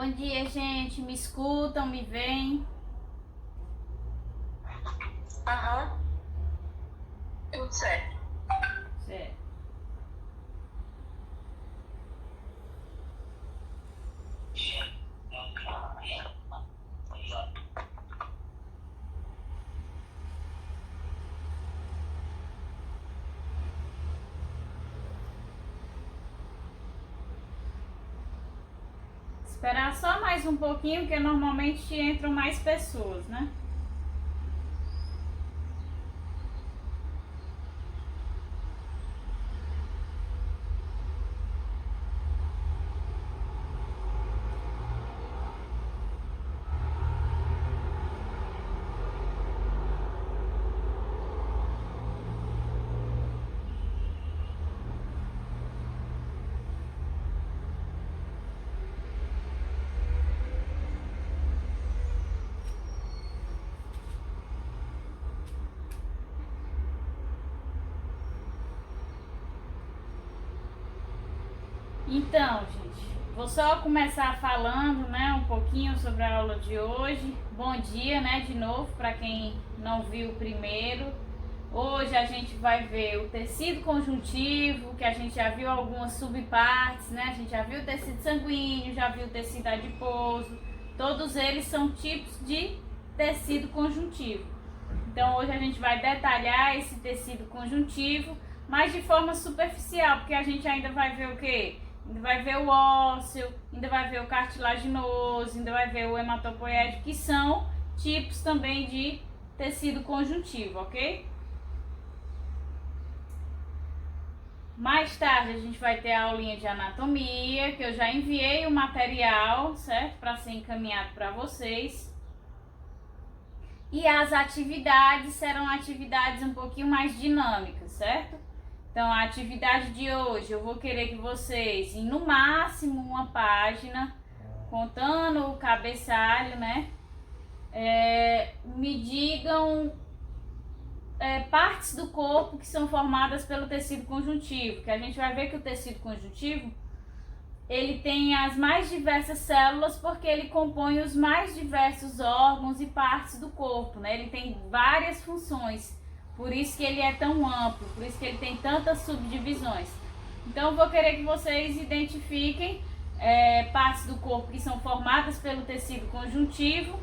Bom dia, gente. Me escutam, me veem? Aham, tudo certo. Certo. Esperar só mais um pouquinho, porque normalmente entram mais pessoas, né? Então, gente, vou só começar falando, né, um pouquinho sobre a aula de hoje. Bom dia, né, de novo, para quem não viu o primeiro. Hoje a gente vai ver o tecido conjuntivo, que a gente já viu algumas subpartes, né? A gente já viu o tecido sanguíneo, já viu o tecido adiposo. Todos eles são tipos de tecido conjuntivo. Então hoje a gente vai detalhar esse tecido conjuntivo, mas de forma superficial, porque a gente ainda vai ver o quê? Ainda vai ver o ósseo, ainda vai ver o cartilaginoso, ainda vai ver o hematopoético, que são tipos também de tecido conjuntivo, ok? Mais tarde a gente vai ter a aulinha de anatomia, que eu já enviei o material, certo? Para ser encaminhado para vocês. E as atividades serão atividades um pouquinho mais dinâmicas, certo? Então, a atividade de hoje, eu vou querer que vocês, em no máximo uma página, contando o cabeçalho, né? Me digam partes do corpo que são formadas pelo tecido conjuntivo, que a gente vai ver que o tecido conjuntivo ele tem as mais diversas células porque ele compõe os mais diversos órgãos e partes do corpo, né? Ele tem várias funções, por isso que ele é tão amplo, por isso que ele tem tantas subdivisões. Então eu vou querer que vocês identifiquem partes do corpo que são formadas pelo tecido conjuntivo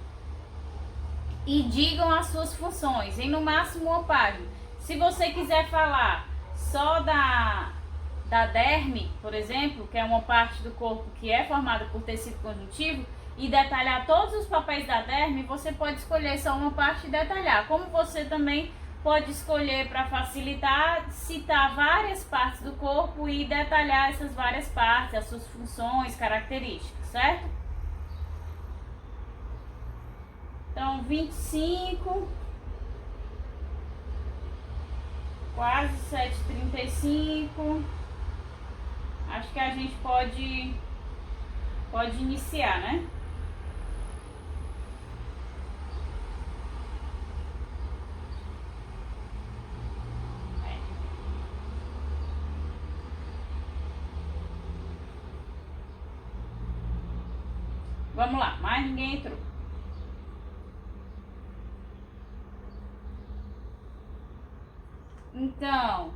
e digam as suas funções, em no máximo uma página. Se você quiser falar só da derme, por exemplo, que é uma parte do corpo que é formada por tecido conjuntivo, e detalhar todos os papéis da derme, você pode escolher só uma parte e detalhar. Como você também pode escolher, para facilitar, citar várias partes do corpo e detalhar essas várias partes, as suas funções, características, certo? Então, 25, quase 7h35. Acho que a gente pode iniciar, né? Vamos lá, mais ninguém entrou. Então,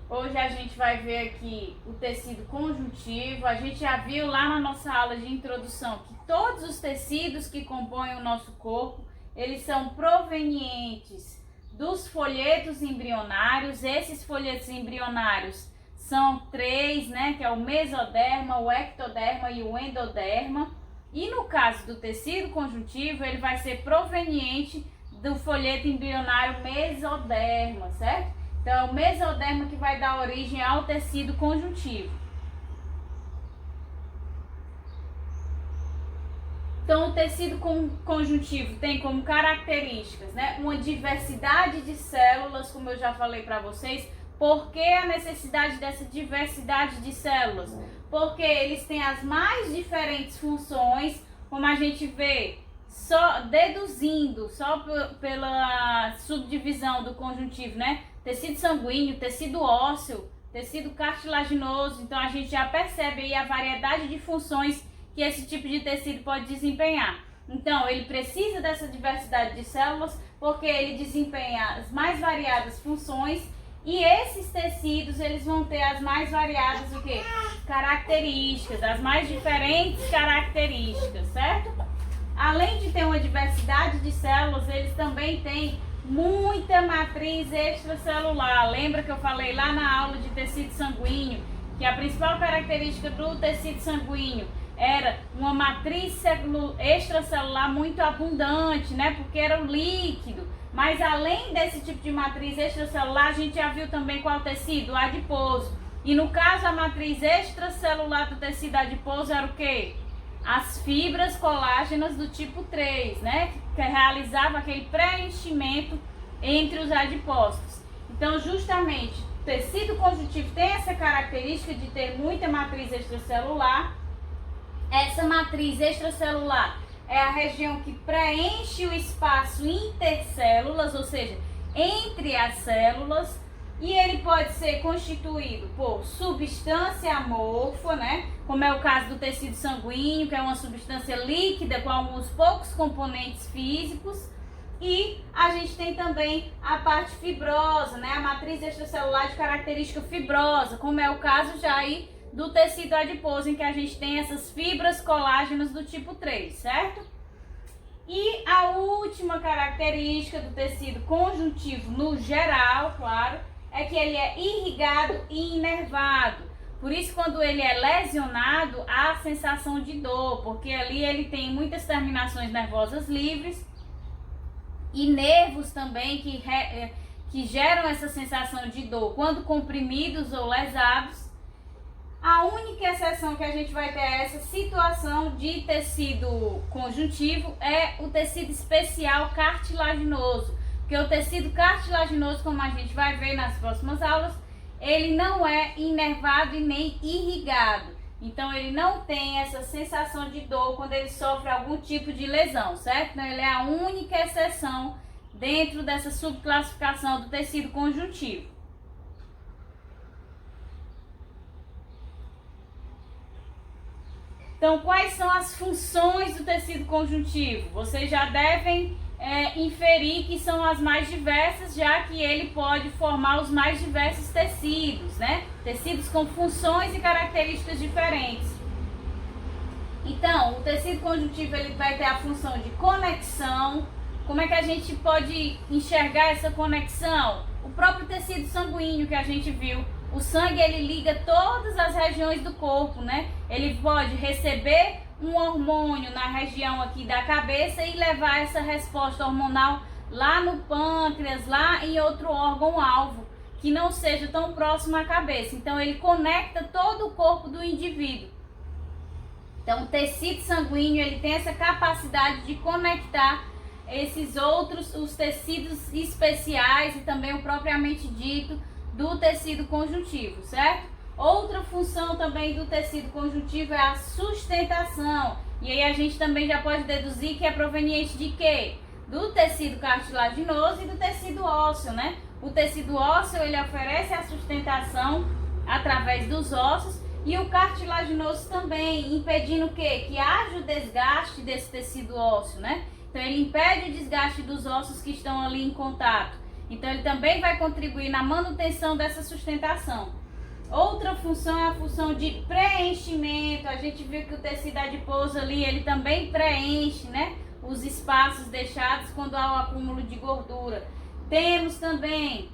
hoje a gente vai ver aqui o tecido conjuntivo. A gente já viu lá na nossa aula de introdução que todos os tecidos que compõem o nosso corpo, eles são provenientes dos folhetos embrionários. Esses folhetos embrionários são três, né? Que é o mesoderma, o ectoderma e o endoderma. E no caso do tecido conjuntivo, ele vai ser proveniente do folheto embrionário mesoderma, certo? Então, é o mesoderma que vai dar origem ao tecido conjuntivo. Então, o tecido conjuntivo tem como características, né, uma diversidade de células, como eu já falei para vocês. Por que a necessidade dessa diversidade de células? Porque eles têm as mais diferentes funções, como a gente vê, só deduzindo, só pela subdivisão do conjuntivo, né? Tecido sanguíneo, tecido ósseo, tecido cartilaginoso, então a gente já percebe aí a variedade de funções que esse tipo de tecido pode desempenhar. Então, ele precisa dessa diversidade de células porque ele desempenha as mais variadas funções e esses tecidos, eles vão ter as mais variadas o quê? Características, as mais diferentes características, certo? Além de ter uma diversidade de células, eles também têm muita matriz extracelular. Lembra que eu falei lá na aula de tecido sanguíneo que a principal característica do tecido sanguíneo era uma matriz extracelular muito abundante, né? Porque era um líquido. Mas além desse tipo de matriz extracelular, a gente já viu também qual tecido? O adiposo. E no caso, a matriz extracelular do tecido adiposo era o quê? As fibras colágenas do tipo 3, né? Que realizava aquele preenchimento entre os adipócitos. Então, justamente, o tecido conjuntivo tem essa característica de ter muita matriz extracelular. Essa matriz extracelular é a região que preenche o espaço intercélulas, ou seja, entre as células, e ele pode ser constituído por substância amorfa, né? Como é o caso do tecido sanguíneo, que é uma substância líquida com alguns poucos componentes físicos, e a gente tem também a parte fibrosa, né? A matriz extracelular de característica fibrosa, como é o caso já aí do tecido adiposo, em que a gente tem essas fibras colágenas do tipo 3, certo? E a última característica do tecido conjuntivo no geral, claro, é que ele é irrigado e inervado. Por isso, quando ele é lesionado, há sensação de dor, porque ali ele tem muitas terminações nervosas livres e nervos também que geram essa sensação de dor quando comprimidos ou lesados. A única exceção que a gente vai ter a essa situação de tecido conjuntivo é o tecido especial cartilaginoso, porque o tecido cartilaginoso, como a gente vai ver nas próximas aulas, ele não é inervado e nem irrigado. Então, ele não tem essa sensação de dor quando ele sofre algum tipo de lesão, certo? Então, ele é a única exceção dentro dessa subclassificação do tecido conjuntivo. Então, quais são as funções do tecido conjuntivo? Vocês já devem inferir que são as mais diversas, já que ele pode formar os mais diversos tecidos, né? Tecidos com funções e características diferentes. Então, o tecido conjuntivo ele vai ter a função de conexão. Como é que a gente pode enxergar essa conexão? O próprio tecido sanguíneo que a gente viu. O sangue, ele liga todas as regiões do corpo, né? Ele pode receber um hormônio na região aqui da cabeça e levar essa resposta hormonal lá no pâncreas, lá em outro órgão-alvo, que não seja tão próximo à cabeça. Então, ele conecta todo o corpo do indivíduo. Então, o tecido sanguíneo, ele tem essa capacidade de conectar esses outros, os tecidos especiais e também o propriamente dito do tecido conjuntivo, certo? Outra função também do tecido conjuntivo é a sustentação. E aí a gente também já pode deduzir que é proveniente de quê? Do tecido cartilaginoso e do tecido ósseo, né? O tecido ósseo, ele oferece a sustentação através dos ossos e o cartilaginoso também, impedindo o quê? Que haja o desgaste desse tecido ósseo, né? Então ele impede o desgaste dos ossos que estão ali em contato. Então, ele também vai contribuir na manutenção dessa sustentação. Outra função é a função de preenchimento. A gente viu que o tecido adiposo ali, ele também preenche, né, os espaços deixados quando há o acúmulo de gordura. Temos também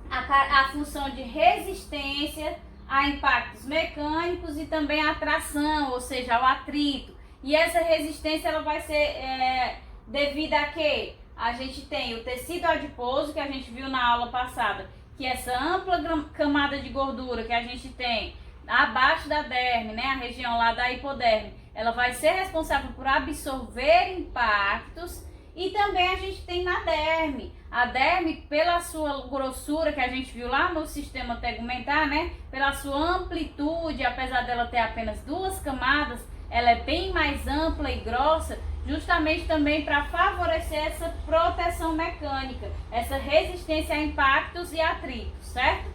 a função de resistência a impactos mecânicos e também a tração, ou seja, ao atrito. E essa resistência ela vai ser devida a quê? A gente tem o tecido adiposo, que a gente viu na aula passada, que é essa ampla camada de gordura que a gente tem abaixo da derme, né, a região lá da hipoderme, ela vai ser responsável por absorver impactos. E também a gente tem na derme. A derme, pela sua grossura, que a gente viu lá no sistema tegumentar, né, pela sua amplitude, apesar dela ter apenas 2 camadas, ela é bem mais ampla e grossa, justamente também para favorecer essa proteção mecânica, essa resistência a impactos e atritos, certo?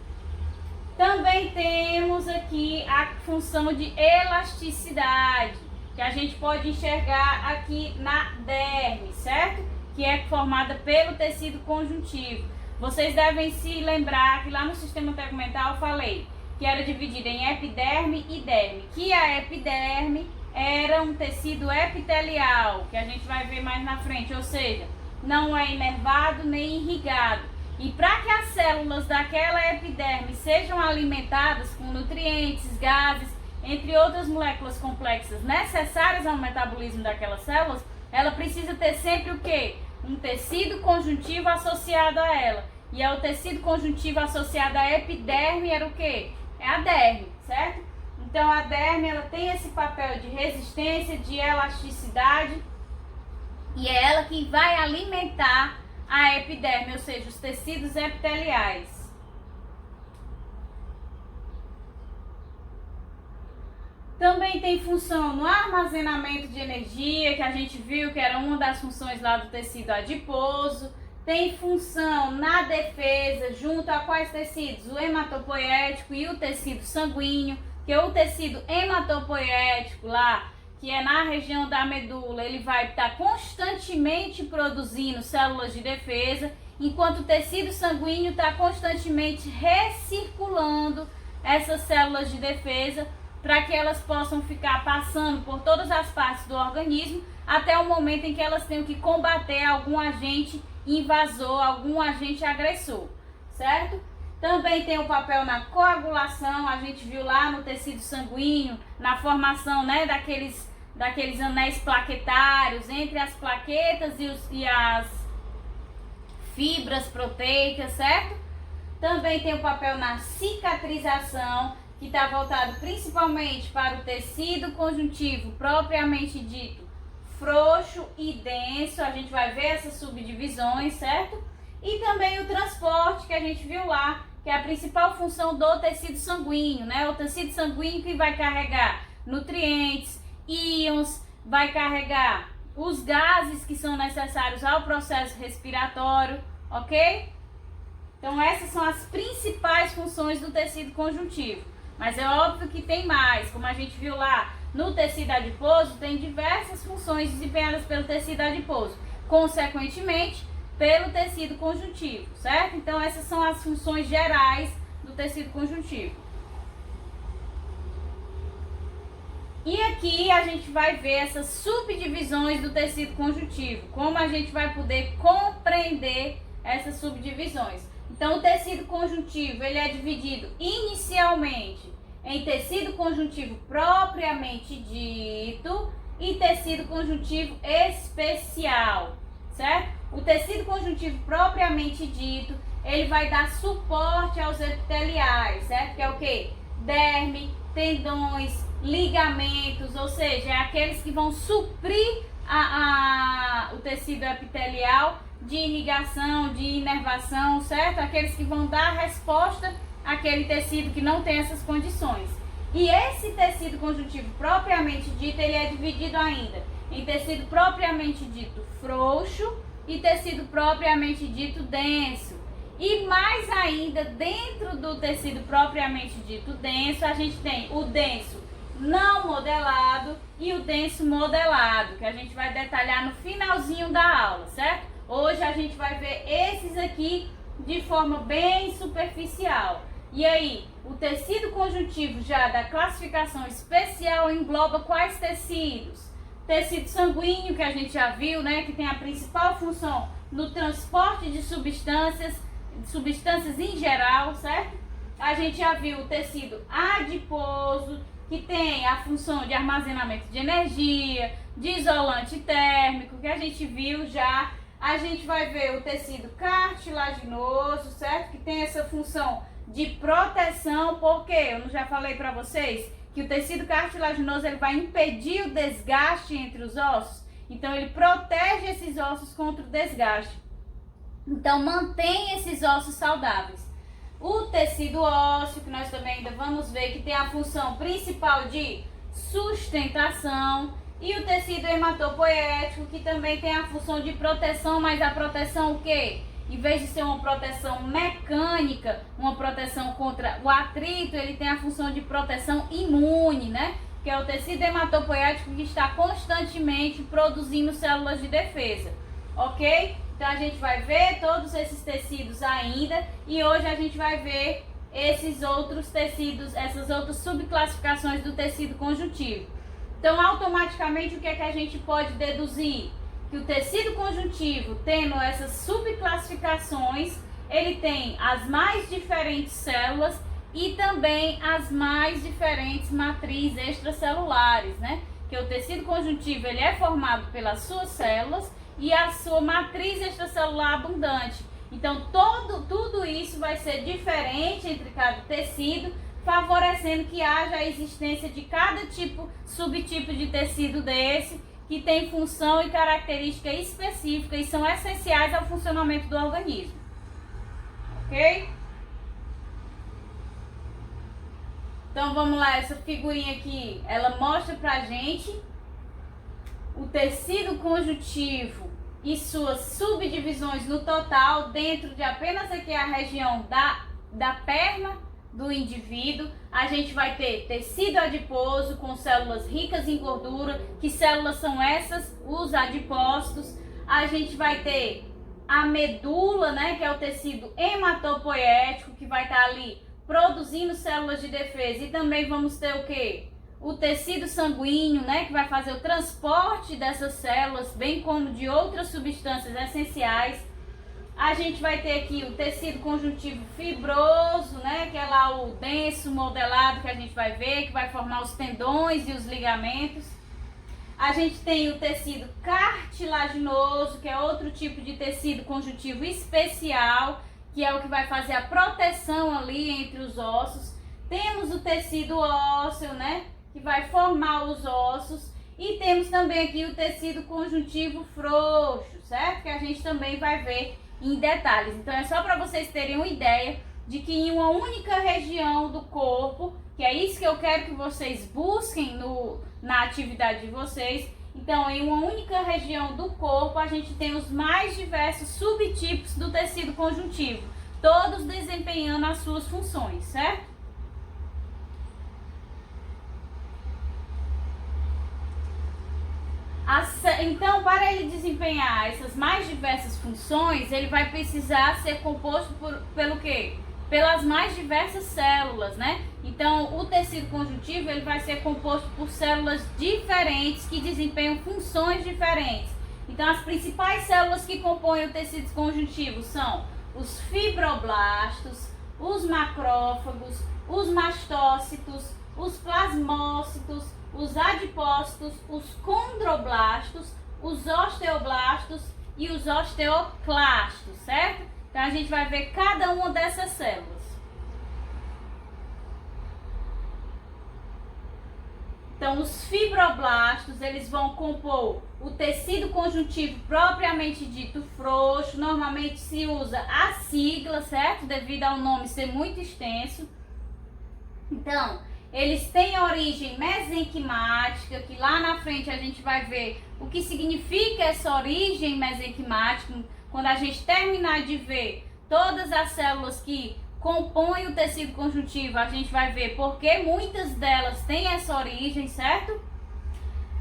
Também temos aqui a função de elasticidade, que a gente pode enxergar aqui na derme, certo? Que é formada pelo tecido conjuntivo. Vocês devem se lembrar que lá no sistema tegmental eu falei que era dividida em epiderme e derme, que a epiderme era um tecido epitelial, que a gente vai ver mais na frente, ou seja, não é inervado nem irrigado. E para que as células daquela epiderme sejam alimentadas com nutrientes, gases, entre outras moléculas complexas necessárias ao metabolismo daquelas células, ela precisa ter sempre o quê? Um tecido conjuntivo associado a ela. E é o tecido conjuntivo associado à epiderme era o quê? É a derme, certo? Então a derme ela tem esse papel de resistência, de elasticidade, e é ela que vai alimentar a epiderme, ou seja, os tecidos epiteliais. Também tem função no armazenamento de energia, que a gente viu que era uma das funções lá do tecido adiposo. Tem função na defesa, junto a quais tecidos? O hematopoético e o tecido sanguíneo, que o tecido hematopoético lá, que é na região da medula, ele vai estar constantemente produzindo células de defesa, enquanto o tecido sanguíneo está constantemente recirculando essas células de defesa para que elas possam ficar passando por todas as partes do organismo até o momento em que elas tenham que combater algum agente invasor, algum agente agressor, certo? Também tem o papel na coagulação, a gente viu lá no tecido sanguíneo, na formação, né, daqueles anéis plaquetários entre as plaquetas e as fibras proteicas, certo? Também tem o papel na cicatrização, que está voltado principalmente para o tecido conjuntivo propriamente dito, frouxo e denso. A gente vai ver essas subdivisões, certo? E também o transporte, que a gente viu lá, que é a principal função do tecido sanguíneo, né? O tecido sanguíneo que vai carregar nutrientes, íons, vai carregar os gases que são necessários ao processo respiratório, ok? Então essas são as principais funções do tecido conjuntivo. Mas é óbvio que tem mais, como a gente viu lá no tecido adiposo, tem diversas funções desempenhadas pelo tecido adiposo, consequentemente pelo tecido conjuntivo, certo? Então essas são as funções gerais do tecido conjuntivo. E aqui a gente vai ver essas subdivisões do tecido conjuntivo, como a gente vai poder compreender essas subdivisões. Então o tecido conjuntivo ele é dividido inicialmente em tecido conjuntivo propriamente dito e tecido conjuntivo especial, certo? O tecido conjuntivo propriamente dito, ele vai dar suporte aos epiteliais, certo? Que é o quê? Derme, tendões, ligamentos, ou seja, é aqueles que vão suprir o tecido epitelial de irrigação, de inervação, certo? Aqueles que vão dar resposta àquele tecido que não tem essas condições. E esse tecido conjuntivo propriamente dito, ele é dividido ainda em tecido propriamente dito frouxo e tecido propriamente dito denso. E mais ainda, dentro do tecido propriamente dito denso, a gente tem o denso não modelado e o denso modelado, que a gente vai detalhar no finalzinho da aula, certo? Hoje a gente vai ver esses aqui de forma bem superficial. E aí, o tecido conjuntivo já da classificação especial engloba quais tecidos? Tecido sanguíneo, que a gente já viu, né, que tem a principal função no transporte de substâncias em geral, certo? A gente já viu o tecido adiposo, que tem a função de armazenamento de energia, de isolante térmico, que a gente viu já. A gente vai ver o tecido cartilaginoso, certo? Que tem essa função de proteção, porque eu já falei para vocês que o tecido cartilaginoso ele vai impedir o desgaste entre os ossos, então ele protege esses ossos contra o desgaste. Então mantém esses ossos saudáveis. O tecido ósseo, que nós também ainda vamos ver, que tem a função principal de sustentação, e o tecido hematopoético, que também tem a função de proteção, mas a proteção o quê? em vez de ser uma proteção mecânica, uma proteção contra o atrito, ele tem a função de proteção imune, né? Que é o tecido hematopoético que está constantemente produzindo células de defesa, ok? Então a gente vai ver todos esses tecidos ainda e hoje a gente vai ver esses outros tecidos, essas outras subclassificações do tecido conjuntivo. Então automaticamente o que é que a gente pode deduzir? Que o tecido conjuntivo, tendo essas subclassificações, ele tem as mais diferentes células e também as mais diferentes matrizes extracelulares, né? Que o tecido conjuntivo ele é formado pelas suas células e a sua matriz extracelular abundante. Então tudo isso vai ser diferente entre cada tecido, favorecendo que haja a existência de cada subtipo de tecido desse, que tem função e característica específica e são essenciais ao funcionamento do organismo. Ok? Então vamos lá, essa figurinha aqui, ela mostra pra gente o tecido conjuntivo e suas subdivisões no total dentro de apenas aqui a região da perna do indivíduo. A gente vai ter tecido adiposo com células ricas em gordura. Que células são essas? Os adipócitos. A gente vai ter a medula, né, que é o tecido hematopoético, que vai estar ali produzindo células de defesa. E também vamos ter o quê? O tecido sanguíneo, né, que vai fazer o transporte dessas células, bem como de outras substâncias essenciais. A gente vai ter aqui o tecido conjuntivo fibroso, né, que é lá o denso modelado que a gente vai ver, que vai formar os tendões e os ligamentos. A gente tem o tecido cartilaginoso, que é outro tipo de tecido conjuntivo especial, que é o que vai fazer a proteção ali entre os ossos. Temos o tecido ósseo, né, que vai formar os ossos. E temos também aqui o tecido conjuntivo frouxo, certo? Que a gente também vai ver em detalhes. Então é só para vocês terem uma ideia de que em uma única região do corpo, que é isso que eu quero que vocês busquem na atividade de vocês. Então em uma única região do corpo a gente tem os mais diversos subtipos do tecido conjuntivo, todos desempenhando as suas funções, certo? Então, para ele desempenhar essas mais diversas funções, ele vai precisar ser composto pelo quê? Pelas mais diversas células, né? Então, o tecido conjuntivo ele vai ser composto por células diferentes que desempenham funções diferentes. Então, as principais células que compõem o tecido conjuntivo são os fibroblastos, os macrófagos, os mastócitos, os plasmócitos, os adipócitos, os condroblastos, os osteoblastos e os osteoclastos, certo? Então a gente vai ver cada uma dessas células. Então os fibroblastos, eles vão compor o tecido conjuntivo propriamente dito frouxo. Normalmente se usa a sigla, certo? Devido ao nome ser muito extenso. Então, eles têm origem mesenquimática, que lá na frente a gente vai ver o que significa essa origem mesenquimática. Quando a gente terminar de ver todas as células que compõem o tecido conjuntivo, a gente vai ver porque muitas delas têm essa origem, certo?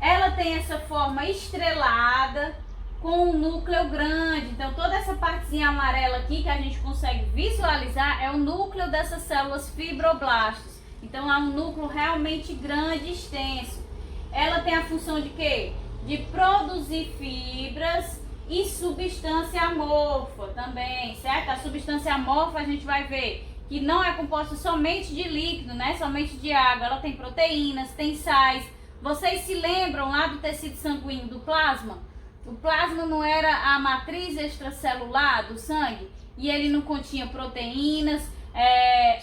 Ela tem essa forma estrelada, com um núcleo grande. Então toda essa partezinha amarela aqui que a gente consegue visualizar é o núcleo dessas células fibroblastos. Então é um núcleo realmente grande e extenso. Ela tem a função de quê? De produzir fibras e substância amorfa também, certo? A substância amorfa a gente vai ver que não é composta somente de líquido, né? Somente de água. Ela tem proteínas, tem sais. Vocês se lembram lá do tecido sanguíneo, do plasma? O plasma não era a matriz extracelular do sangue? E ele não continha proteínas,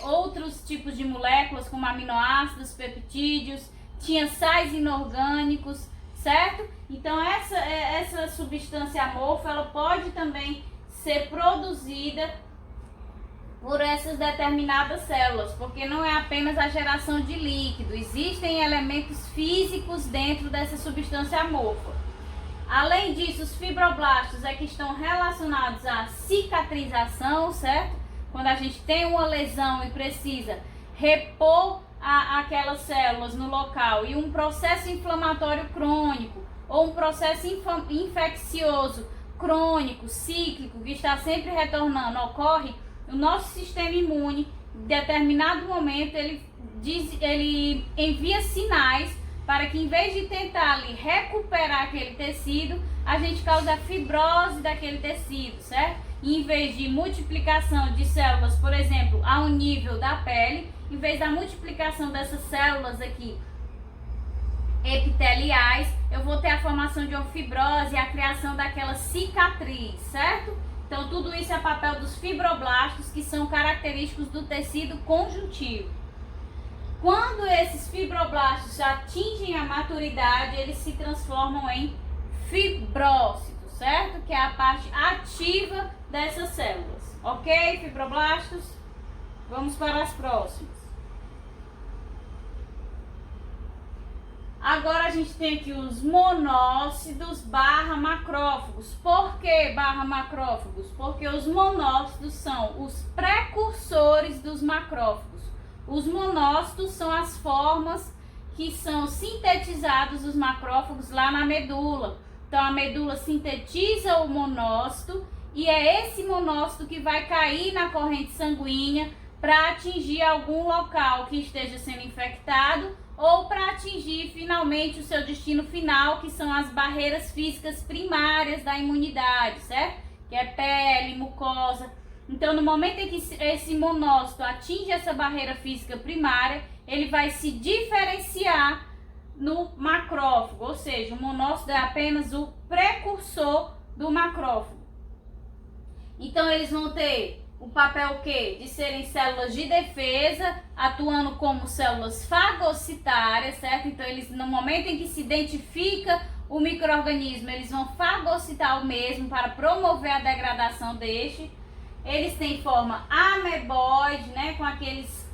outros tipos de moléculas como aminoácidos, peptídeos, tinha sais inorgânicos, certo? Então essa substância amorfa ela pode também ser produzida por essas determinadas células, porque não é apenas a geração de líquido, existem elementos físicos dentro dessa substância amorfa. Além disso, os fibroblastos é que estão relacionados à cicatrização, certo? Quando a gente tem uma lesão e precisa repor aquelas células no local, e um processo inflamatório crônico ou um processo infeccioso crônico, cíclico, que está sempre retornando, ocorre, o nosso sistema imune, em determinado momento, ele envia sinais para que, em vez de tentar ali recuperar aquele tecido, a gente causa fibrose daquele tecido, certo? E em vez de multiplicação de células, por exemplo, ao nível da pele, em vez da multiplicação dessas células aqui epiteliais, eu vou ter a formação de uma fibrose e a criação daquela cicatriz, certo? Então tudo isso é papel dos fibroblastos, que são característicos do tecido conjuntivo. Quando esses fibroblastos atingem a maturidade, eles se transformam em fibrócitos, certo? Que é a parte ativa dessas células. Ok, fibroblastos? Vamos para as próximas. Agora a gente tem aqui os monócitos / macrófagos. Por que / macrófagos? Porque os monócitos são os precursores dos macrófagos. Os monócitos são as formas que são sintetizados os macrófagos lá na medula. Então a medula sintetiza o monócito e é esse monócito que vai cair na corrente sanguínea para atingir algum local que esteja sendo infectado ou para atingir finalmente o seu destino final, que são as barreiras físicas primárias da imunidade, certo? Que é pele, mucosa. Então, no momento em que esse monócito atinge essa barreira física primária, ele vai se diferenciar no macrófago, ou seja, o monócito é apenas o precursor do macrófago. Então, eles vão ter o papel o quê? De serem células de defesa, atuando como células fagocitárias, certo? Então, eles, no momento em que se identifica o micro-organismo, eles vão fagocitar o mesmo para promover a degradação deste. Eles têm forma ameboide, né? Com aqueles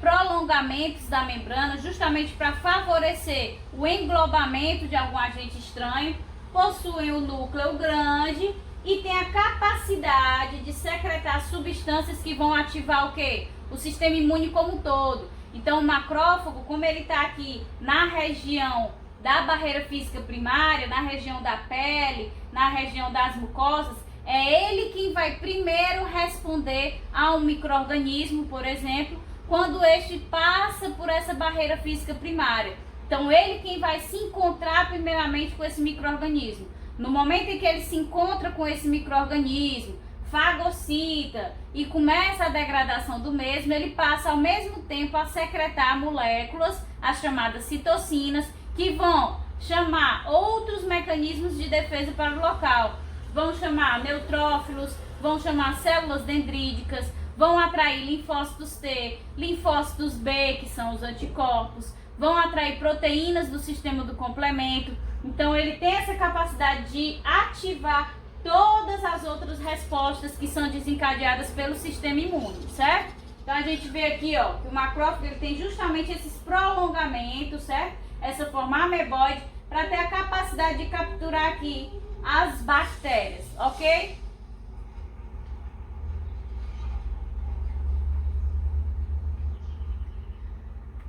prolongamentos da membrana, justamente para favorecer o englobamento de algum agente estranho. Possuem o núcleo grande e tem a capacidade de secretar substâncias que vão ativar o quê? O sistema imune como um todo. Então o macrófago, como ele está aqui na região da barreira física primária, na região da pele, na região das mucosas, é ele quem vai primeiro responder a um micro-organismo, por exemplo, quando este passa por essa barreira física primária. Então ele quem vai se encontrar primeiramente com esse micro-organismo. No momento em que ele se encontra com esse micro-organismo, fagocita e começa a degradação do mesmo, ele passa ao mesmo tempo a secretar moléculas, as chamadas citocinas, que vão chamar outros mecanismos de defesa para o local. Vão chamar neutrófilos, vão chamar células dendríticas, vão atrair linfócitos T, linfócitos B, que são os anticorpos, vão atrair proteínas do sistema do complemento. Então ele tem essa capacidade de ativar todas as outras respostas que são desencadeadas pelo sistema imune, certo? Então a gente vê aqui, ó, que o macrófago ele tem justamente esses prolongamentos, certo? Essa forma ameboide, para ter a capacidade de capturar aqui as bactérias, ok?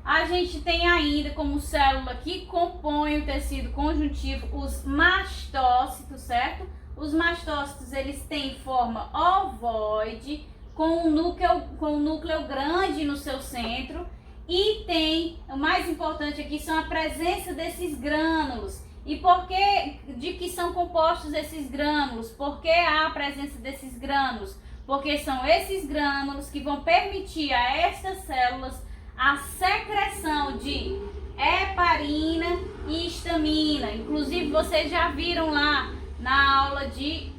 A gente tem ainda como célula que compõe o tecido conjuntivo os mastócitos, certo? Os mastócitos eles têm forma ovoide, com um núcleo grande no seu centro, e tem, o mais importante aqui, são a presença desses grânulos. E por que de que são compostos esses grânulos? Por que há a presença desses grânulos? Porque são esses grânulos que vão permitir a estas células a secreção de heparina e histamina. Inclusive vocês já viram lá na aula de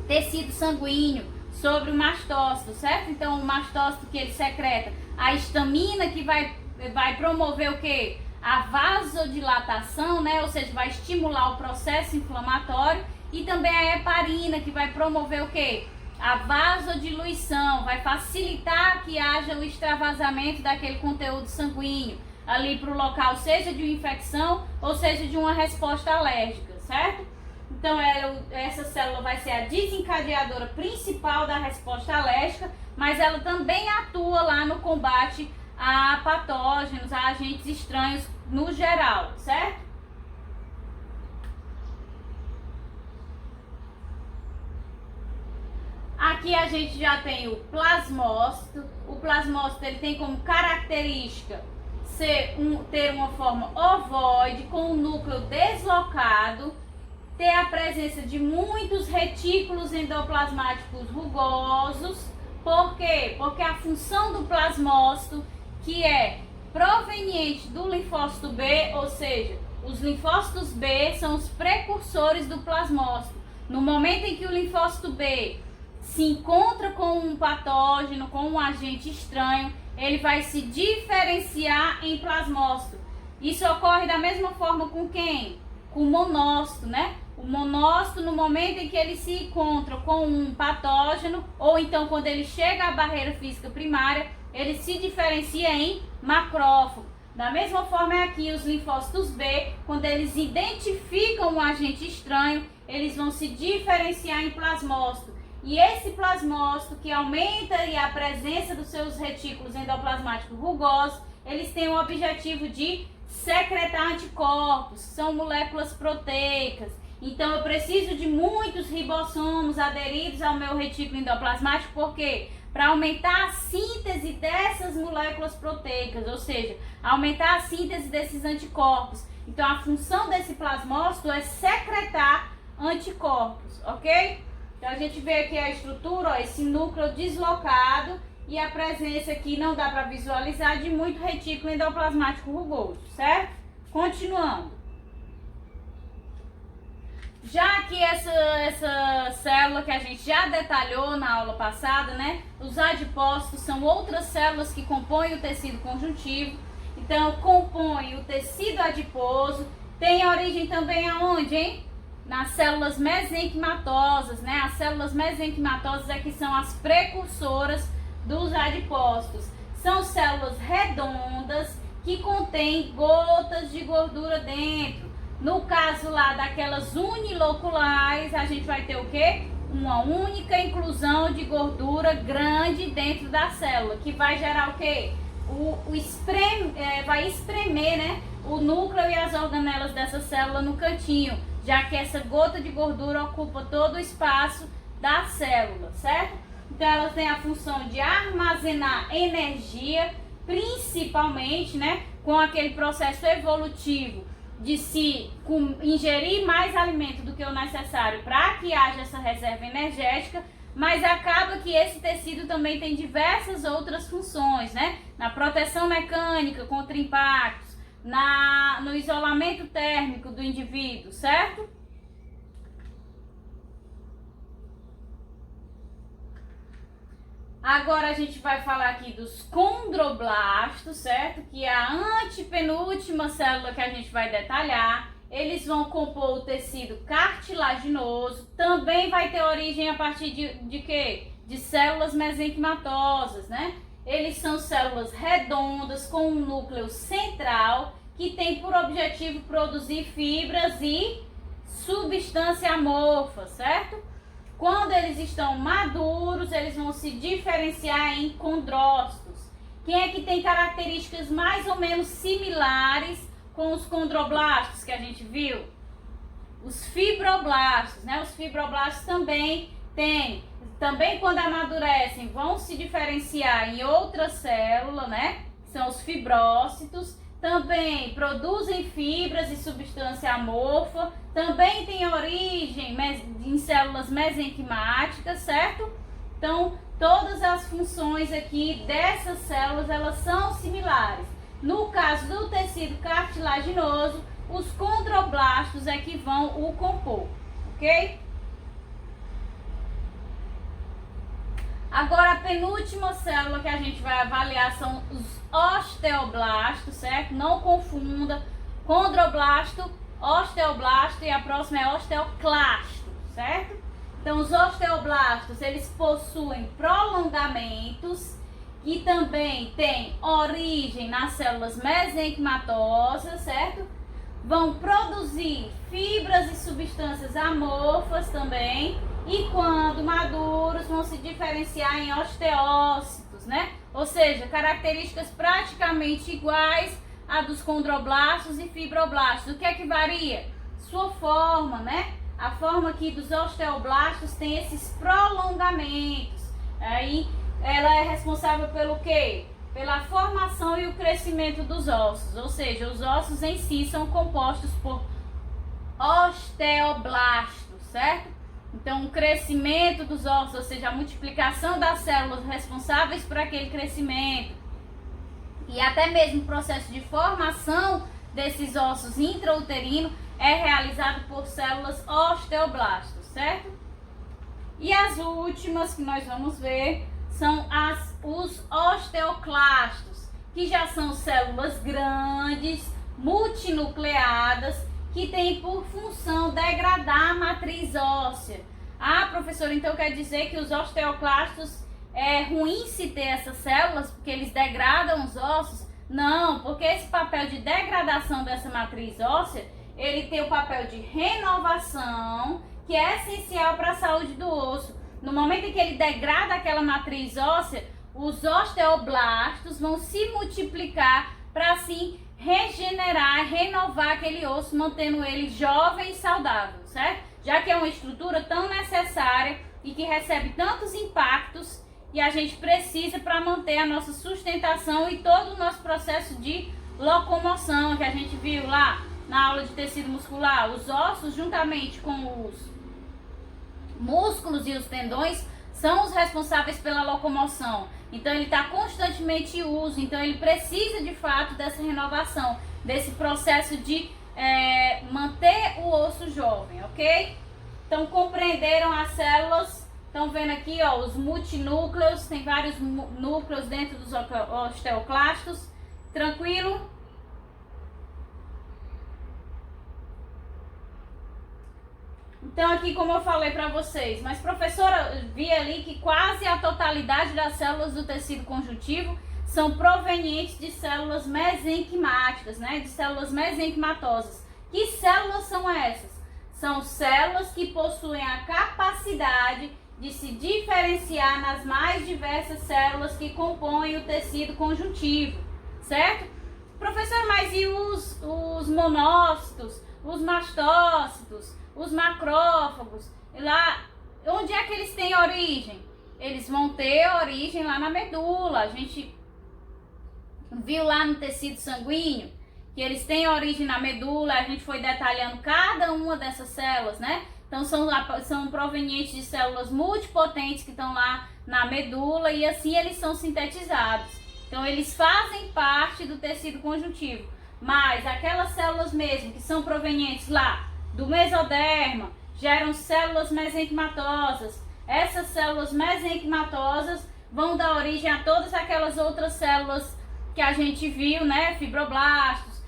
tecido sanguíneo sobre o mastócito, certo? Então o mastócito que ele secreta a histamina, que vai promover o quê? A vasodilatação, né? Ou seja, vai estimular o processo inflamatório, e também a heparina, que vai promover o quê? A vasodiluição, vai facilitar que haja o extravasamento daquele conteúdo sanguíneo ali para o local, seja de uma infecção ou seja de uma resposta alérgica, certo? certo? Então essa célula vai ser a desencadeadora principal da resposta alérgica, mas ela também atua lá no combate a patógenos, a agentes estranhos no geral, certo? Aqui a gente já tem o plasmócito. O plasmócito ele tem como característica ter uma forma ovoide com o núcleo deslocado, ter a presença de muitos retículos endoplasmáticos rugosos. Por quê? Porque a função do plasmócito, que é proveniente do linfócito B, ou seja, os linfócitos B são os precursores do plasmócito. No momento em que o linfócito B se encontra com um patógeno, com um agente estranho, ele vai se diferenciar em plasmócito. Isso ocorre da mesma forma com quem? Com o monócito, né? O monócito, no momento em que ele se encontra com um patógeno, ou então quando ele chega à barreira física primária, ele se diferencia em macrófago. Da mesma forma é aqui os linfócitos B, quando eles identificam um agente estranho, eles vão se diferenciar em plasmócito. E esse plasmócito, que aumenta a presença dos seus retículos endoplasmáticos rugosos, eles têm o objetivo de secretar anticorpos, são moléculas proteicas. Então eu preciso de muitos ribossomos aderidos ao meu retículo endoplasmático, por quê? Para aumentar a síntese dessas moléculas proteicas, ou seja, aumentar a síntese desses anticorpos. Então a função desse plasmócito é secretar anticorpos, ok? Então a gente vê aqui a estrutura, ó, esse núcleo deslocado e a presença aqui, não dá para visualizar, de muito retículo endoplasmático rugoso, certo? Continuando. Já que essa célula que a gente já detalhou na aula passada, né? Os adipócitos são outras células que compõem o tecido conjuntivo. Então, compõem o tecido adiposo. Tem origem também aonde, hein? Nas células mesenquimatosas, né? As células mesenquimatosas é que são as precursoras dos adipócitos. São células redondas que contêm gotas de gordura dentro. No caso lá daquelas uniloculares, a gente vai ter o quê? Uma única inclusão de gordura grande dentro da célula, que vai gerar o quê? Vai espremer, né, o núcleo e as organelas dessa célula no cantinho, já que essa gota de gordura ocupa todo o espaço da célula, certo? Então elas têm a função de armazenar energia, principalmente, né, com aquele processo evolutivo de se ingerir mais alimento do que o necessário para que haja essa reserva energética, mas acaba que esse tecido também tem diversas outras funções, né? Na proteção mecânica contra impactos, no isolamento térmico do indivíduo, certo? Agora a gente vai falar aqui dos condroblastos, certo? Que é a antepenúltima célula que a gente vai detalhar. Eles vão compor o tecido cartilaginoso. Também vai ter origem a partir de quê? De células mesenquimatosas, né? Eles são células redondas com um núcleo central que tem por objetivo produzir fibras e substância amorfa, certo? Quando eles estão maduros, eles vão se diferenciar em condrócitos. Quem é que tem características mais ou menos similares com os condroblastos que a gente viu? Os fibroblastos, né? Os fibroblastos também quando amadurecem, vão se diferenciar em outra célula, né? São os fibrócitos. Também produzem fibras e substância amorfa, também tem origem em células mesenquimáticas, certo? Então, todas as funções aqui dessas células, elas são similares. No caso do tecido cartilaginoso, os condroblastos é que vão o compor, ok? Agora, a penúltima célula que a gente vai avaliar são os osteoblastos, certo? Não confunda condroblasto, osteoblasto e a próxima é osteoclasto, certo? Então, os osteoblastos, eles possuem prolongamentos e também têm origem nas células mesenquimatosas, certo? Vão produzir produzir fibras e substâncias amorfas também, e quando maduros vão se diferenciar em osteócitos, né? Ou seja, características praticamente iguais a dos condroblastos e fibroblastos. O que é que varia? Sua forma, né? A forma aqui dos osteoblastos tem esses prolongamentos. Aí ela é responsável pelo quê? Pela formação e o crescimento dos ossos. Ou seja, os ossos em si são compostos por osteoblastos, certo? Então, o crescimento dos ossos, ou seja, a multiplicação das células responsáveis por aquele crescimento, e até mesmo o processo de formação desses ossos intrauterinos é realizado por células osteoblastos, certo? E as últimas que nós vamos ver são os osteoclastos, que já são células grandes, multinucleadas, que têm por função degradar a matriz óssea. Ah, professora, então quer dizer que os osteoclastos é ruim se ter essas células, porque eles degradam os ossos? Não, porque esse papel de degradação dessa matriz óssea, ele tem o papel de renovação, que é essencial para a saúde do osso. No momento em que ele degrada aquela matriz óssea, os osteoblastos vão se multiplicar para assim regenerar, renovar aquele osso, mantendo ele jovem e saudável, certo? Já que é uma estrutura tão necessária e que recebe tantos impactos, e a gente precisa para manter a nossa sustentação e todo o nosso processo de locomoção, que a gente viu lá na aula de tecido muscular. Os ossos, juntamente com os músculos e os tendões, são os responsáveis pela locomoção. Então ele está constantemente em uso, então ele precisa de fato dessa renovação, desse processo de manter o osso jovem, ok? Então compreenderam as células? Estão vendo aqui, ó, os multinúcleos, tem vários núcleos dentro dos osteoclastos. Tranquilo? Então aqui, como eu falei para vocês, mas professora, eu vi ali que quase a totalidade das células do tecido conjuntivo são provenientes de células mesenquimáticas, né? De células mesenquimatosas. Que células são essas? São células que possuem a capacidade de se diferenciar nas mais diversas células que compõem o tecido conjuntivo, certo? Professor, mas e os monócitos, os mastócitos, os macrófagos? Lá, onde é que eles têm origem? Eles vão ter origem lá na medula. A gente viu lá no tecido sanguíneo que eles têm origem na medula. A gente foi detalhando cada uma dessas células, né? Então são provenientes de células multipotentes que estão lá na medula, e assim eles são sintetizados. Então eles fazem parte do tecido conjuntivo, mas aquelas células mesmo que são provenientes lá do mesoderma geram células mesenquimatosas. Essas células mesenquimatosas vão dar origem a todas aquelas outras células que a gente viu, né? Fibroblastos,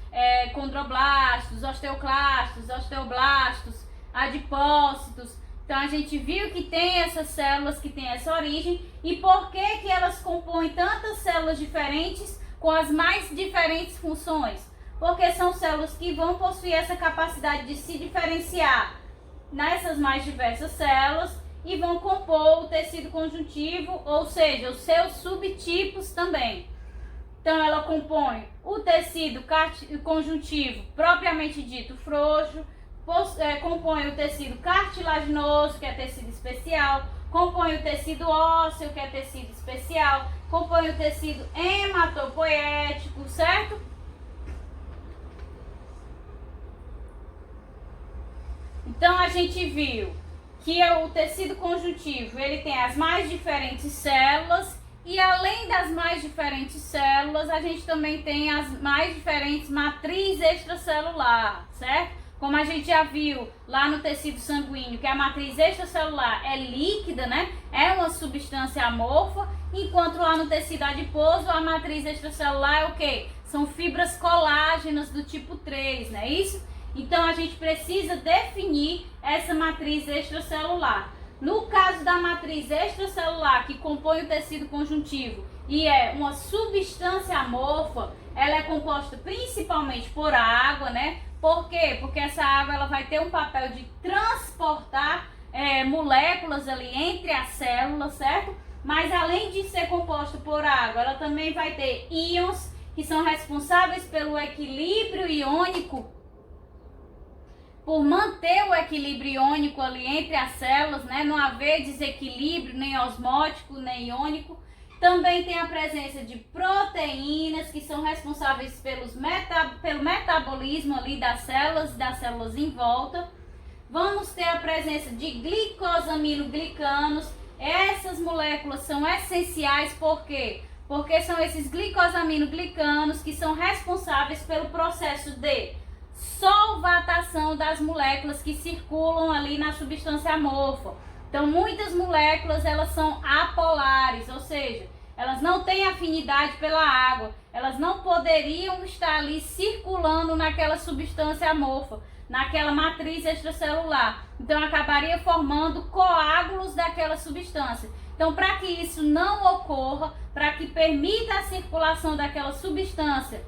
condroblastos, osteoclastos, osteoblastos, adipócitos. Então a gente viu que tem essas células que têm essa origem. E por que elas compõem tantas células diferentes com as mais diferentes funções? Porque são células que vão possuir essa capacidade de se diferenciar nessas mais diversas células e vão compor o tecido conjuntivo, ou seja, os seus subtipos também. Então ela compõe o tecido conjuntivo propriamente dito frouxo, compõe o tecido cartilaginoso, que é tecido especial, compõe o tecido ósseo, que é tecido especial, compõe o tecido hematopoético, certo? Então a gente viu que o tecido conjuntivo, ele tem as mais diferentes células, e além das mais diferentes células, a gente também tem as mais diferentes matrizes extracelular, certo? Como a gente já viu lá no tecido sanguíneo, que a matriz extracelular é líquida, né? É uma substância amorfa, enquanto lá no tecido adiposo a matriz extracelular é o quê? São fibras colágenas do tipo 3, não é isso? Então a gente precisa definir essa matriz extracelular. No caso da matriz extracelular, que compõe o tecido conjuntivo e é uma substância amorfa, ela é composta principalmente por água, né? Por quê? Porque essa água ela vai ter um papel de transportar moléculas ali entre as células, certo? Mas além de ser composta por água, ela também vai ter íons que são responsáveis pelo equilíbrio iônico, por manter o equilíbrio iônico ali entre as células, né? Não haver desequilíbrio nem osmótico nem iônico. Também tem a presença de proteínas que são responsáveis pelo metabolismo ali das células em volta. Vamos ter a presença de glicosaminoglicanos. Essas moléculas são essenciais, por quê? Porque são esses glicosaminoglicanos que são responsáveis pelo processo de solvatação das moléculas que circulam ali na substância amorfa. Então, muitas moléculas elas são apolares, ou seja, elas não têm afinidade pela água, elas não poderiam estar ali circulando naquela substância amorfa, naquela matriz extracelular. Então, acabaria formando coágulos daquela substância. Então, para que isso não ocorra, para que permita a circulação daquela substância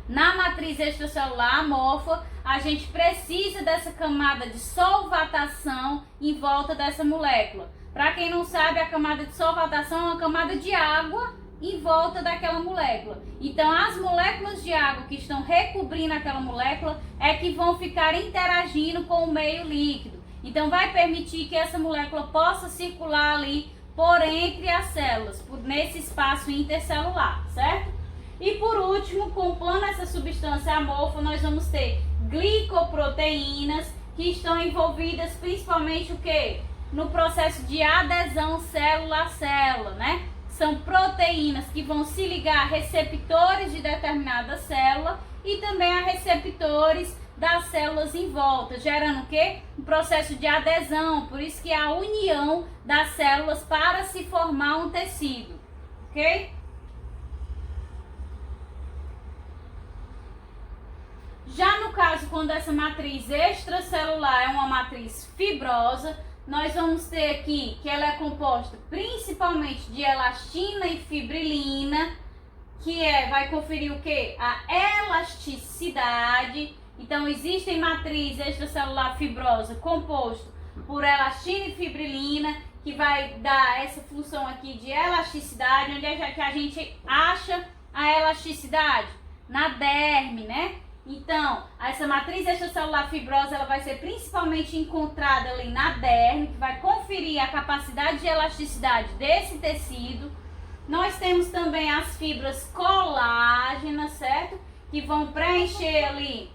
na matriz extracelular amorfa, a gente precisa dessa camada de solvatação em volta dessa molécula. Para quem não sabe, a camada de solvatação é uma camada de água em volta daquela molécula. Então, as moléculas de água que estão recobrindo aquela molécula é que vão ficar interagindo com o meio líquido. Então, vai permitir que essa molécula possa circular ali por entre as células, nesse espaço intercelular, certo? E por último, compondo essa substância amorfa, nós vamos ter glicoproteínas que estão envolvidas principalmente o quê? No processo de adesão célula a célula, né? São proteínas que vão se ligar a receptores de determinada célula e também a receptores das células em volta, gerando o quê? Um processo de adesão, por isso que é a união das células para se formar um tecido, ok? Já no caso, quando essa matriz extracelular é uma matriz fibrosa, nós vamos ter aqui que ela é composta principalmente de elastina e fibrilina, que vai conferir o que? A elasticidade. Então, existem matriz extracelular fibrosa composta por elastina e fibrilina, que vai dar essa função aqui de elasticidade. Onde é que a gente acha a elasticidade? Na derme, né? Então, essa matriz extracelular fibrosa ela vai ser principalmente encontrada ali na derme, que vai conferir a capacidade de elasticidade desse tecido. Nós temos também as fibras colágenas, certo? Que vão preencher ali,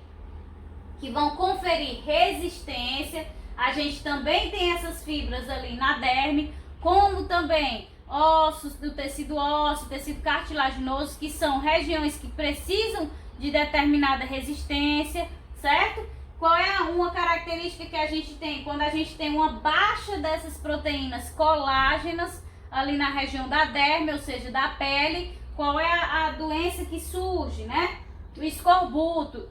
que vão conferir resistência. A gente também tem essas fibras ali na derme, como também ossos do tecido ósseo, tecido cartilaginoso, que são regiões que precisam de determinada resistência, certo? Qual é uma característica que a gente tem? Quando a gente tem uma baixa dessas proteínas colágenas ali na região da derme, ou seja, da pele, qual é a doença que surge, né? O escorbuto.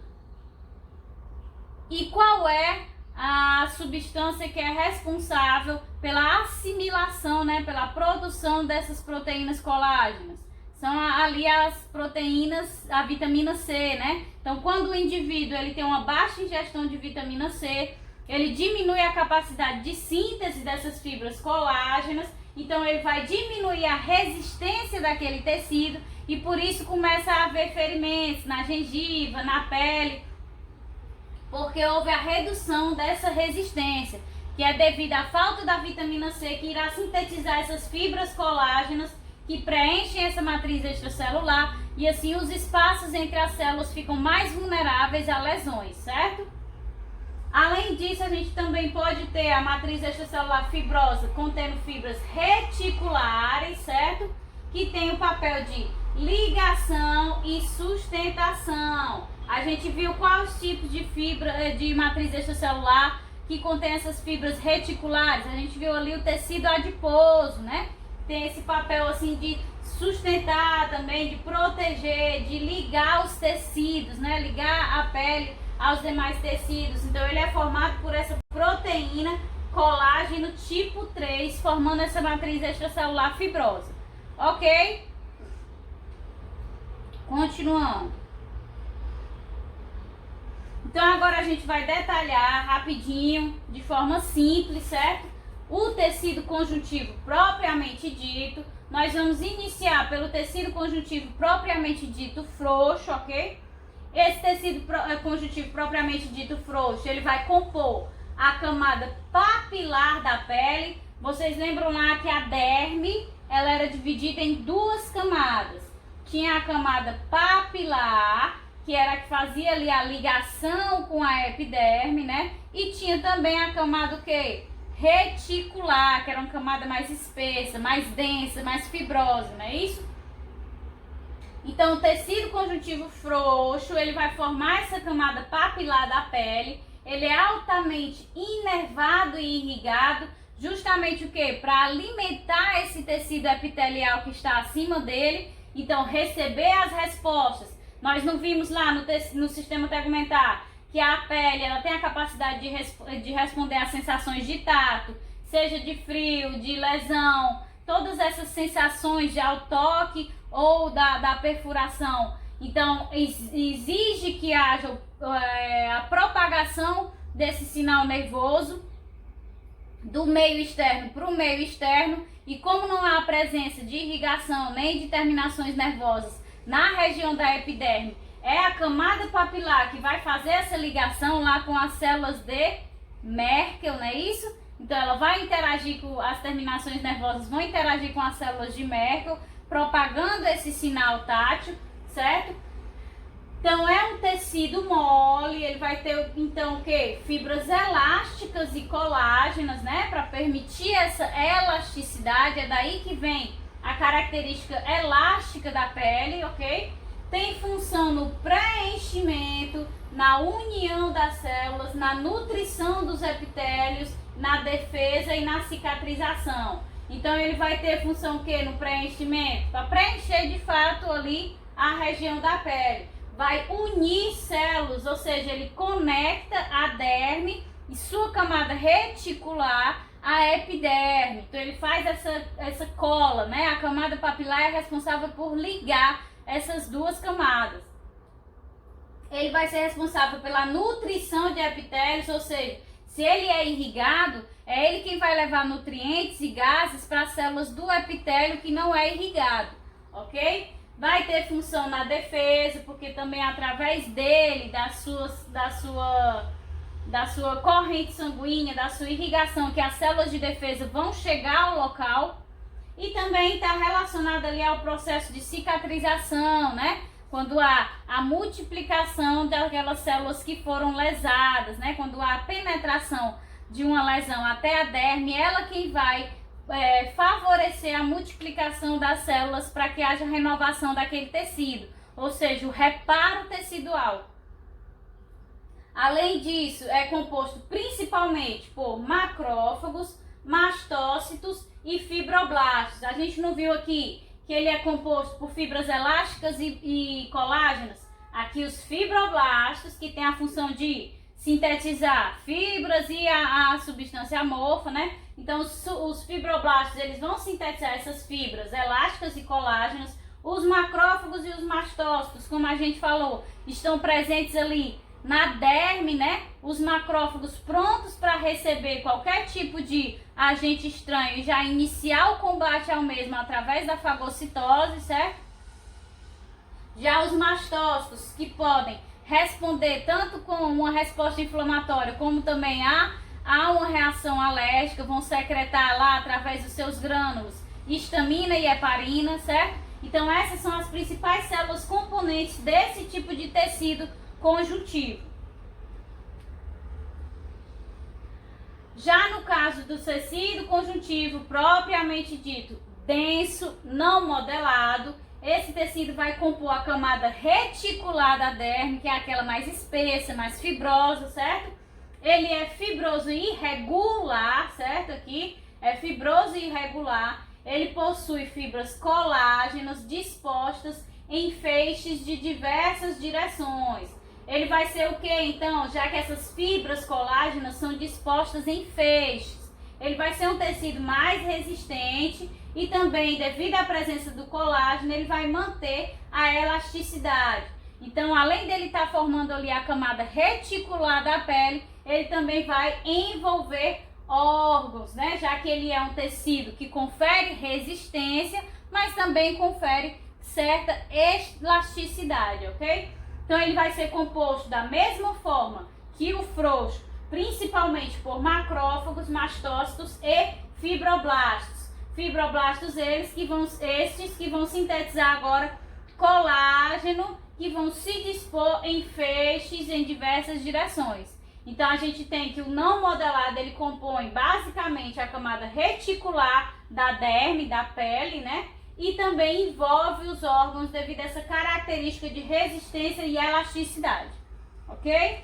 E qual é a substância que é responsável pela assimilação, né? Pela produção dessas proteínas colágenas? São ali as proteínas, a vitamina C, né? Então, quando o indivíduo ele tem uma baixa ingestão de vitamina C, ele diminui a capacidade de síntese dessas fibras colágenas, então ele vai diminuir a resistência daquele tecido e por isso começa a haver ferimentos na gengiva, na pele, porque houve a redução dessa resistência, que é devido à falta da vitamina C, que irá sintetizar essas fibras colágenas que preenchem essa matriz extracelular e assim os espaços entre as células ficam mais vulneráveis a lesões, certo? Além disso, a gente também pode ter a matriz extracelular fibrosa contendo fibras reticulares, certo? Que tem o papel de ligação e sustentação. A gente viu quais tipos de fibra de matriz extracelular que contém essas fibras reticulares. A gente viu ali o tecido adiposo, né? Tem esse papel assim de sustentar também, de proteger, de ligar os tecidos, né? Ligar a pele aos demais tecidos. Então ele é formado por essa proteína colágeno tipo 3, formando essa matriz extracelular fibrosa. Ok? Continuando. Então agora a gente vai detalhar rapidinho, de forma simples, certo? O tecido conjuntivo propriamente dito. Nós vamos iniciar pelo tecido conjuntivo propriamente dito frouxo, ok? Esse tecido conjuntivo propriamente dito frouxo, ele vai compor a camada papilar da pele. Vocês lembram lá que a derme, ela era dividida em duas camadas. Tinha a camada papilar, que era a que fazia ali a ligação com a epiderme, né? E tinha também a camada o quê? Reticular, que era uma camada mais espessa, mais densa, mais fibrosa, não é isso? Então, o tecido conjuntivo frouxo, ele vai formar essa camada papilar da pele. Ele é altamente inervado e irrigado, justamente o quê? Para alimentar esse tecido epitelial que está acima dele. Então, receber as respostas. Nós não vimos lá no sistema tegumentar que a pele ela tem a capacidade de responder a sensações de tato, seja de frio, de lesão, todas essas sensações de ao toque ou da perfuração. Então, exige que haja a propagação desse sinal nervoso do meio externo para o meio externo. E como não há presença de irrigação nem de terminações nervosas na região da epiderme, é a camada papilar que vai fazer essa ligação lá com as células de Merkel, não é isso? Então ela vai interagir com as terminações nervosas, vão interagir com as células de Merkel, propagando esse sinal tátil, certo? Então é um tecido mole, ele vai ter então o que? Fibras elásticas e colágenas, né? Para permitir essa elasticidade, é daí que vem a característica elástica da pele, ok? Tem função no preenchimento, na união das células, na nutrição dos epitélios, na defesa e na cicatrização. Então ele vai ter função o que no preenchimento? Para preencher de fato ali a região da pele. Vai unir células, ou seja, ele conecta a derme e sua camada reticular à epiderme. Então ele faz essa cola, né? A camada papilar é responsável por ligar essas duas camadas. Ele vai ser responsável pela nutrição de epitélios, ou seja, se ele é irrigado, é ele quem vai levar nutrientes e gases para as células do epitélio que não é irrigado, ok? Vai ter função na defesa, porque também através dele, da sua corrente sanguínea, da sua irrigação, que as células de defesa vão chegar ao local. E também está relacionado ali ao processo de cicatrização, né? Quando há a multiplicação daquelas células que foram lesadas, né? Quando há a penetração de uma lesão até a derme, ela quem vai favorecer a multiplicação das células para que haja renovação daquele tecido, ou seja, o reparo tecidual. Além disso, é composto principalmente por macrófagos, mastócitos e fibroblastos. A gente não viu aqui que ele é composto por fibras elásticas e colágenas? Aqui os fibroblastos, que tem a função de sintetizar fibras e a substância amorfa, né? Então os fibroblastos, eles vão sintetizar essas fibras elásticas e colágenas. Os macrófagos e os mastócitos, como a gente falou, estão presentes ali na derme, né? Os macrófagos prontos para receber qualquer tipo de agente estranho e já iniciar o combate ao mesmo através da fagocitose, certo? Já os mastócitos, que podem responder tanto com uma resposta inflamatória como também há uma reação alérgica, vão secretar lá através dos seus grânulos histamina e heparina, certo? Então essas são as principais células componentes desse tipo de tecido conjuntivo. Já no caso do tecido conjuntivo propriamente dito, denso, não modelado, esse tecido vai compor a camada reticular da derme, que é aquela mais espessa, mais fibrosa, certo? Ele é fibroso e irregular, certo? Aqui é fibroso e irregular. Ele possui fibras colágenas dispostas em feixes de diversas direções. Ele vai ser o que então? Já que essas fibras colágenas são dispostas em feixes, ele vai ser um tecido mais resistente e também, devido à presença do colágeno, ele vai manter a elasticidade. Então, além dele estar formando ali a camada reticular da pele, ele também vai envolver órgãos, né? Já que ele é um tecido que confere resistência, mas também confere certa elasticidade, ok? Então, ele vai ser composto da mesma forma que o frouxo, principalmente por macrófagos, mastócitos e fibroblastos. Fibroblastos estes que vão sintetizar agora colágeno, que vão se dispor em feixes em diversas direções. Então a gente tem que o não modelado ele compõe basicamente a camada reticular da derme, da pele, né? E também envolve os órgãos devido a essa característica de resistência e elasticidade, ok?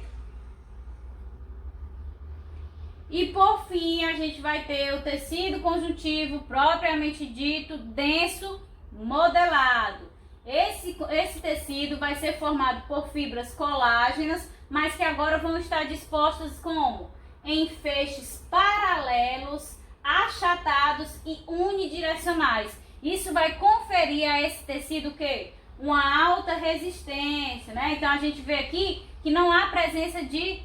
E por fim a gente vai ter o tecido conjuntivo propriamente dito, denso, modelado. Esse tecido vai ser formado por fibras colágenas, mas que agora vão estar dispostas como? Em feixes paralelos, achatados e unidirecionais. Isso vai conferir a esse tecido o quê? Uma alta resistência, né? Então a gente vê aqui que não há presença de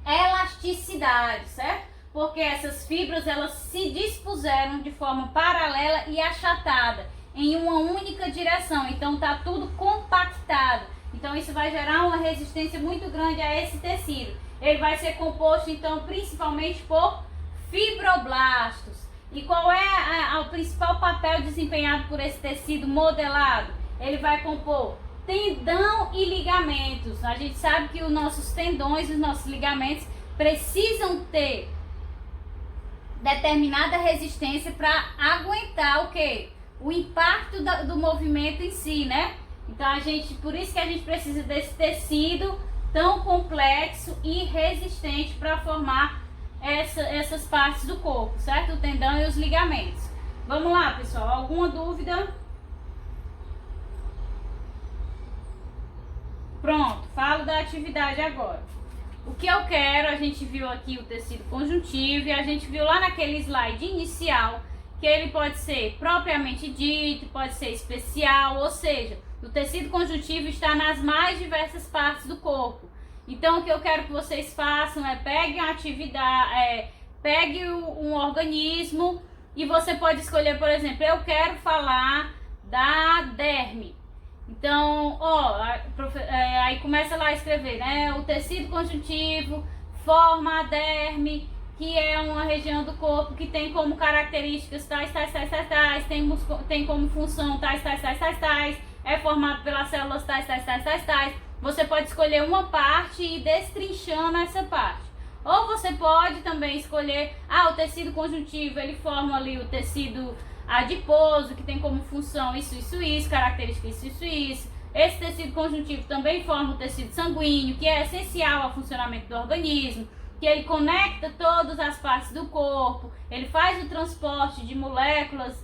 elasticidade, certo? Porque essas fibras elas se dispuseram de forma paralela e achatada em uma única direção, então tá tudo compactado. Então isso vai gerar uma resistência muito grande a esse tecido. Ele vai ser composto então principalmente por fibroblastos. E qual é o principal papel desempenhado por esse tecido modelado? Ele vai compor tendão e ligamentos. A gente sabe que os nossos tendões e os nossos ligamentos precisam ter determinada resistência para aguentar o quê? O impacto do movimento em si, né? Então por isso que a gente precisa desse tecido tão complexo e resistente para formar essas partes do corpo, certo? O tendão e os ligamentos. Vamos lá, pessoal, alguma dúvida? Pronto, falo da atividade agora. O que eu quero, a gente viu aqui o tecido conjuntivo e a gente viu lá naquele slide inicial que ele pode ser propriamente dito, pode ser especial, ou seja, o tecido conjuntivo está nas mais diversas partes do corpo. Então o que eu quero que vocês façam é peguem a atividade, pegue um organismo e você pode escolher, por exemplo, eu quero falar da derme. Então, aí começa lá a escrever, né? O tecido conjuntivo forma a derme, que é uma região do corpo que tem como características tais, tem como função tais, é formado pelas células tais. Você pode escolher uma parte e ir destrinchando essa parte. Ou você pode também escolher, o tecido conjuntivo, ele forma ali o tecido adiposo, que tem como função isso, característica isso. Esse tecido conjuntivo também forma o tecido sanguíneo, que é essencial ao funcionamento do organismo, que ele conecta todas as partes do corpo, ele faz o transporte de moléculas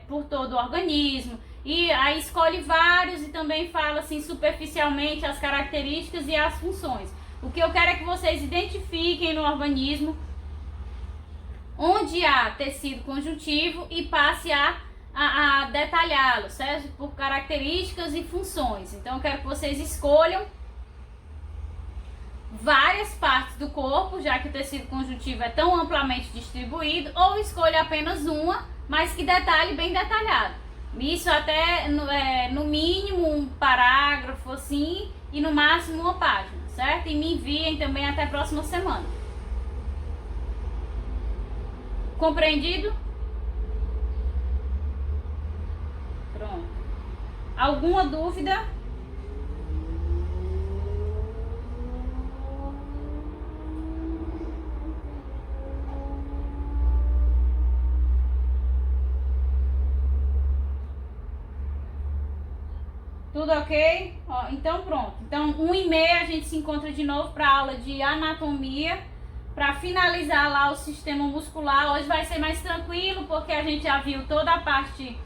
por todo o organismo. E aí escolhe vários e também fala assim superficialmente as características e as funções. O que eu quero é que vocês identifiquem no organismo onde há tecido conjuntivo e passe a detalhá-lo, certo? Por características e funções. Então eu quero que vocês escolham várias partes do corpo, já que o tecido conjuntivo é tão amplamente distribuído, ou escolha apenas uma, mas que detalhe bem detalhado. Isso até no mínimo um parágrafo assim e no máximo uma página, certo? E me enviem também até a próxima semana. Compreendido? Pronto. Alguma dúvida? Tudo ok? Então pronto. Então 1h30 a gente se encontra de novo para a aula de anatomia, para finalizar lá o sistema muscular. Hoje vai ser mais tranquilo porque a gente já viu toda a parte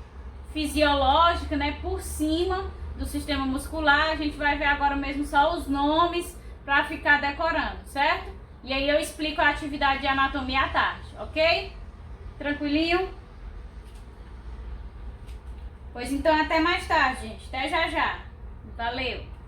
fisiológica, né, por cima do sistema muscular. A gente vai ver agora mesmo só os nomes para ficar decorando, certo? E aí eu explico a atividade de anatomia à tarde, ok? Tranquilinho? Pois então até mais tarde, gente. Até já já. Valeu!